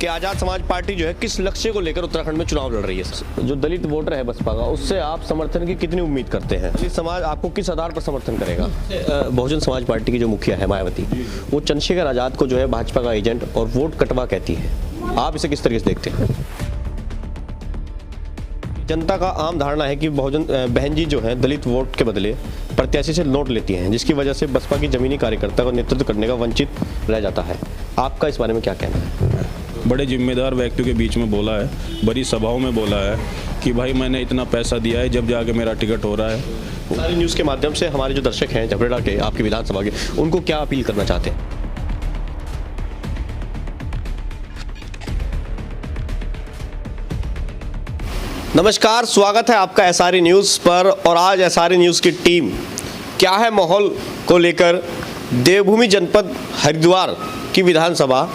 कि आज़ाद समाज पार्टी जो है किस लक्ष्य को लेकर उत्तराखंड में चुनाव लड़ रही है। जो दलित वोटर है बसपा का, उससे आप समर्थन की कितनी उम्मीद करते हैं? दलित समाज आपको किस आधार पर समर्थन करेगा? बहुजन समाज पार्टी की जो मुखिया है मायावती, वो चंद्रशेखर आज़ाद को जो है भाजपा का एजेंट और वोट कटवा कहती है। आप इसे किस तरीके से देखते हैं? जनता का आम धारणा है कि बहन जी जो है दलित वोट के बदले प्रत्याशी से नोट लेती हैं, जिसकी वजह से बसपा की जमीनी कार्यकर्ता को नेतृत्व करने का वंचित रह जाता है। आपका इस बारे में क्या कहना है? बड़े जिम्मेदार व्यक्तियों के बीच में बोला है, बड़ी सभाओं में बोला है कि भाई मैंने इतना पैसा दिया है, जब जाके मेरा टिकट हो रहा है। सारी न्यूज़ के माध्यम से हमारे जो दर्शक हैं झबरेड़ा के, आपकी विधानसभा के, उनको क्या अपील करना चाहते हैं? नमस्कार, स्वागत है आपका एसआरई न्यूज़ पर। और आज एसआरई न्यूज़ की टीम क्या है माहौल को लेकर देवभूमि जनपद हरिद्वार की विधानसभा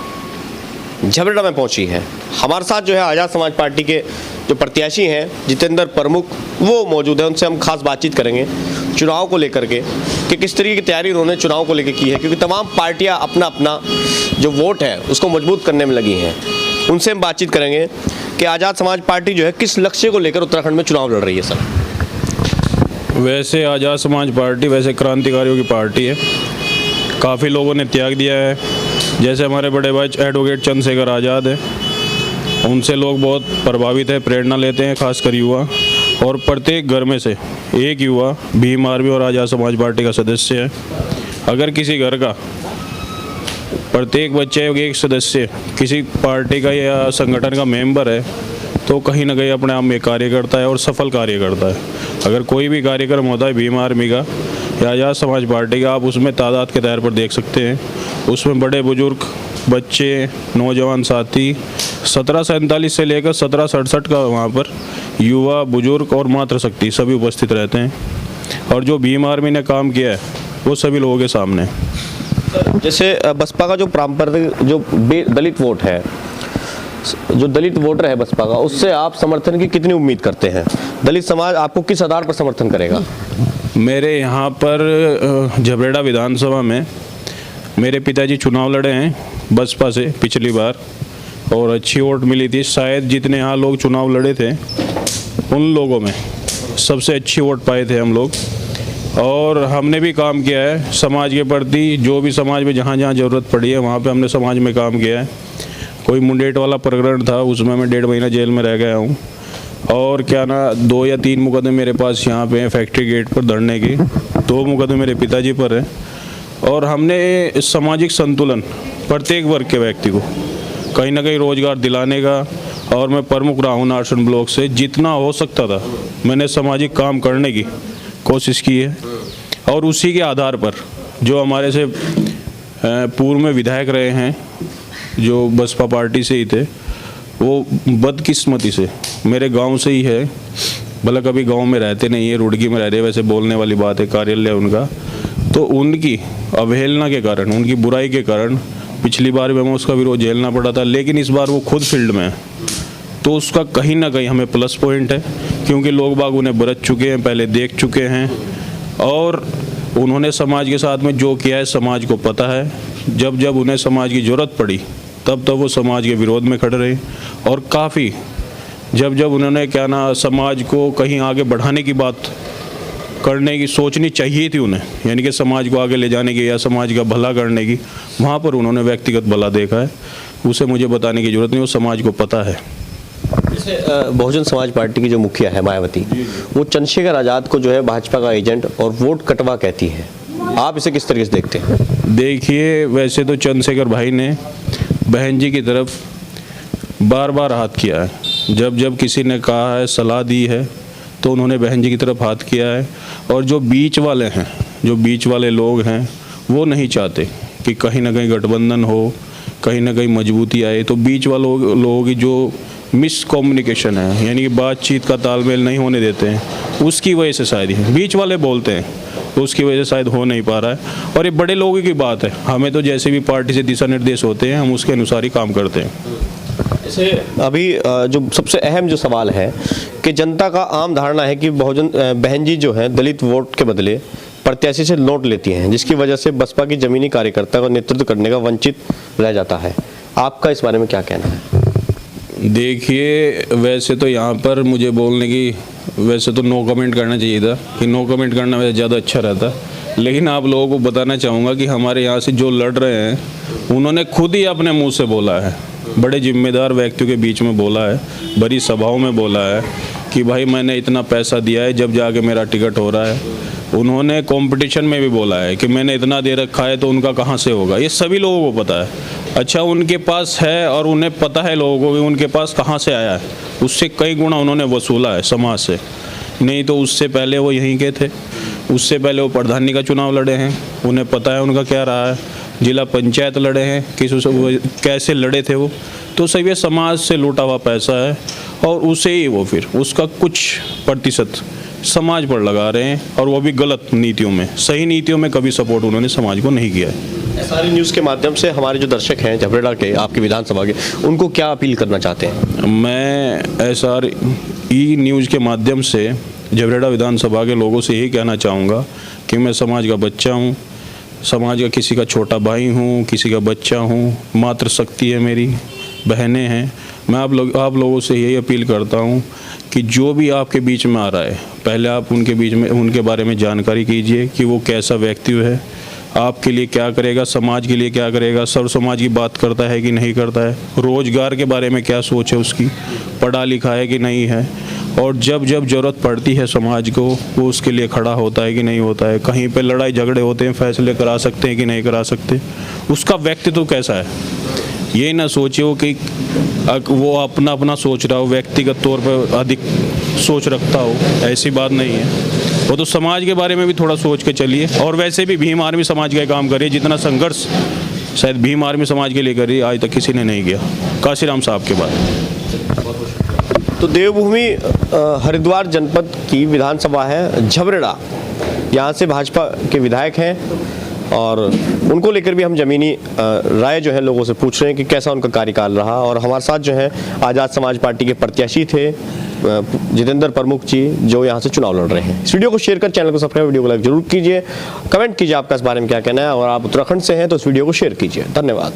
झबरेड़ा में पहुंची है। हमारे साथ जो है आज़ाद समाज पार्टी के जो प्रत्याशी हैं जितेंद्र प्रमुख, वो मौजूद है। उनसे हम खास बातचीत करेंगे चुनाव को लेकर के कि किस तरीके की तैयारी उन्होंने चुनाव को लेकर की है, क्योंकि तमाम पार्टियां अपना अपना जो वोट है उसको मजबूत करने में लगी हैं। उनसे हम बातचीत करेंगे कि आज़ाद समाज पार्टी जो है किस लक्ष्य को लेकर उत्तराखंड में चुनाव लड़ रही है। सर, वैसे आज़ाद समाज पार्टी वैसे क्रांतिकारियों की पार्टी है, काफ़ी लोगों ने त्याग दिया है। जैसे हमारे बड़े भाई एडवोकेट चंद्रशेखर आज़ाद है, उनसे लोग बहुत प्रभावित है, प्रेरणा लेते हैं, खासकर युवा। और प्रत्येक घर में से एक युवा भीम आर्मी और आज़ाद समाज पार्टी का सदस्य है। अगर किसी घर का प्रत्येक बच्चे एक सदस्य किसी पार्टी का या संगठन का मेंबर है, तो कहीं ना कहीं अपने आप में कार्य करता है और सफल कार्य करता है। अगर कोई भी कार्यक्रम होता है भीम आर्मी का या आज़ाद समाज पार्टी का, आप उसमें तादाद के तौर पर देख सकते हैं। उसमें बड़े बुजुर्ग, बच्चे, नौजवान साथी 1747 से लेकर 1767 का वहाँ पर युवा, बुजुर्ग और मातृशक्ति सभी उपस्थित रहते हैं। और जो भीम आर्मी ने काम किया है वो सभी लोगों के सामने है। जैसे बसपा का जो पारंपरिक जो दलित वोट है, जो दलित वोटर है बसपा का, उससे आप समर्थन की कितनी उम्मीद करते हैं? दलित समाज आपको किस आधार पर समर्थन करेगा? मेरे यहाँ पर झबरेड़ा विधानसभा में मेरे पिताजी चुनाव लड़े हैं बसपा से पिछली बार, और अच्छी वोट मिली थी। शायद जितने यहाँ लोग चुनाव लड़े थे उन लोगों में सबसे अच्छी वोट पाए थे हम लोग। और हमने भी काम किया है समाज के प्रति, जो भी समाज में जहाँ जहाँ ज़रूरत पड़ी है वहाँ पे हमने समाज में काम किया है। कोई मुंडेट वाला प्रकरण था, उसमें मैं 1.5 महीना जेल में रह गया हूँ। और क्या ना 2 या 3 मुकदमे मेरे पास यहाँ पे हैं फैक्ट्री गेट पर धरने की, 2 मुकदमे मेरे पिताजी पर हैं। और हमने सामाजिक संतुलन प्रत्येक वर्ग के व्यक्ति को कहीं ना कहीं रोजगार दिलाने का, और मैं प्रमुख रहा हूँ नारसन ब्लॉक से, जितना हो सकता था मैंने सामाजिक काम करने की कोशिश की है। और उसी के आधार पर जो हमारे से पूर्व में विधायक रहे हैं जो बसपा पार्टी से ही थे, वो बदकिस्मती से मेरे गांव से ही है, भला कभी गांव में रहते नहीं है, रुड़की में रह रहे, वैसे बोलने वाली बात है, कार्यालय उनका। तो उनकी अवहेलना के कारण, उनकी बुराई के कारण पिछली बार भी हमें उसका विरोध झेलना पड़ा था, लेकिन इस बार वो खुद फील्ड में है। तो उसका कहीं ना कहीं हमें प्लस पॉइंट है, क्योंकि लोग बाग उन्हें बरत चुके हैं, पहले देख चुके हैं, और उन्होंने समाज के साथ में जो किया है समाज को पता है। जब जब उन्हें समाज की ज़रूरत पड़ी तब तब वो समाज के विरोध में खड़े रहे। और काफ़ी जब जब उन्होंने क्या ना समाज को कहीं आगे बढ़ाने की बात करने की सोचनी चाहिए थी उन्हें, यानी कि समाज को आगे ले जाने की या समाज का भला करने की, वहाँ पर उन्होंने व्यक्तिगत भला देखा है। उसे मुझे बताने की ज़रूरत नहीं, वो समाज को पता है। जैसे बहुजन समाज पार्टी की जो मुखिया है मायावती, वो चंद्रशेखर आज़ाद को जो है भाजपा का एजेंट और वोट कटवा कहती है। आप इसे किस तरीके से देखते हैं? देखिए, वैसे तो चंद्रशेखर भाई ने बहन जी की तरफ बार बार हाथ किया है। जब जब किसी ने कहा है, सलाह दी है, तो उन्होंने बहन जी की तरफ हाथ किया है। और जो बीच वाले हैं, जो बीच वाले लोग हैं, वो नहीं चाहते कि कहीं ना कहीं गठबंधन हो, कहीं ना कहीं मजबूती आए। तो बीच वालों लोगों की जो मिसकम्युनिकेशन है, यानी कि बातचीत का तालमेल नहीं होने देते हैं, उसकी वजह से शायद ही बीच वाले बोलते हैं, तो उसकी वजह से शायद हो नहीं पा रहा है। और ये बड़े लोगों की बात है, हमें तो जैसे भी पार्टी से दिशा निर्देश होते हैं हम उसके अनुसार ही काम करते हैं। जैसे अभी जो सबसे अहम जो सवाल है कि जनता का आम धारणा है कि बहन जी जो है दलित वोट के बदले प्रत्याशी से नोट लेती हैं, जिसकी वजह से बसपा की जमीनी कार्यकर्ता को नेतृत्व करने का वंचित रह जाता है। आपका इस बारे में क्या कहना है? देखिए, वैसे तो यहाँ पर मुझे बोलने की वैसे तो नो कमेंट करना चाहिए था, कि नो कमेंट करना वैसे ज़्यादा अच्छा रहता। लेकिन आप लोगों को बताना चाहूँगा कि हमारे यहाँ से जो लड़ रहे हैं उन्होंने खुद ही अपने मुंह से बोला है, बड़े जिम्मेदार व्यक्तियों के बीच में बोला है, बड़ी सभाओं में बोला है कि भाई मैंने इतना पैसा दिया है जब जाके मेरा टिकट हो रहा है। उन्होंने कंपटीशन में भी बोला है कि मैंने इतना दे रखा है तो उनका कहाँ से होगा, ये सभी लोगों को पता है। अच्छा, उनके पास है और उन्हें पता है लोगों को कि उनके पास कहाँ से आया है, उससे कई गुना उन्होंने वसूला है समाज से। नहीं तो उससे पहले वो यहीं के थे, उससे पहले वो प्रधानी का चुनाव लड़े हैं, उन्हें पता है उनका क्या रहा है। जिला पंचायत लड़े हैं, कैसे लड़े थे वो, तो सब ये समाज से लूटा हुआ पैसा है और उसे ही वो फिर उसका कुछ प्रतिशत समाज पर लगा रहे हैं, और वो भी गलत नीतियों में। सही नीतियों में कभी सपोर्ट उन्होंने समाज को नहीं किया है। एसआरए न्यूज़ के माध्यम से हमारे जो दर्शक हैं झबरेड़ा के, आपकी विधानसभा के, उनको क्या अपील करना चाहते हैं? मैं एसआरए न्यूज़ के माध्यम से झबरेड़ा विधानसभा के लोगों से यही कहना चाहूँगा कि मैं समाज का बच्चा हूँ, समाज का किसी का छोटा भाई हूँ, किसी का बच्चा हूँ, मातृ शक्ति है मेरी, बहनें हैं। मैं आप लोगों से यही अपील करता हूँ कि जो भी आपके बीच में आ रहा है, पहले आप उनके बीच में उनके बारे में जानकारी कीजिए कि वो कैसा व्यक्ति है, आपके लिए क्या करेगा, समाज के लिए क्या करेगा, सर्व समाज की बात करता है कि नहीं करता है, रोजगार के बारे में क्या सोच है उसकी, पढ़ा लिखा है कि नहीं है, और जब जब ज़रूरत पड़ती है समाज को वो उसके लिए खड़ा होता है कि नहीं होता है, कहीं पे लड़ाई झगड़े होते हैं, फैसले करा सकते हैं कि नहीं करा सकते, उसका व्यक्तित्व कैसा है। ये ना सोचे हो कि वो अपना अपना सोच रहा हो, व्यक्तिगत तौर पर अधिक सोच रखता हो, ऐसी बात नहीं है। वो तो समाज के बारे में भी थोड़ा सोच के चलिए। और वैसे भी भीम आर्मी समाज का काम करिए, जितना संघर्ष शायद भीम आर्मी समाज के लिए करिए आज तक किसी ने नहीं किया, काशीराम साहब के बाद। तो देवभूमि हरिद्वार जनपद की विधानसभा है झबरेड़ा, यहाँ से भाजपा के विधायक हैं और उनको लेकर भी हम ज़मीनी राय जो है लोगों से पूछ रहे हैं कि कैसा उनका कार्यकाल रहा। और हमारे साथ जो है आज़ाद समाज पार्टी के प्रत्याशी थे जितेंद्र प्रमुख जी, जो यहाँ से चुनाव लड़ रहे हैं। इस वीडियो को शेयर कर, चैनल को सब्सक्राइब, वीडियो को लाइक जरूर कीजिए, कमेंट कीजिए आपका इस बारे में क्या कहना है, और आप उत्तराखंड से हैं तो इस वीडियो को शेयर कीजिए। धन्यवाद।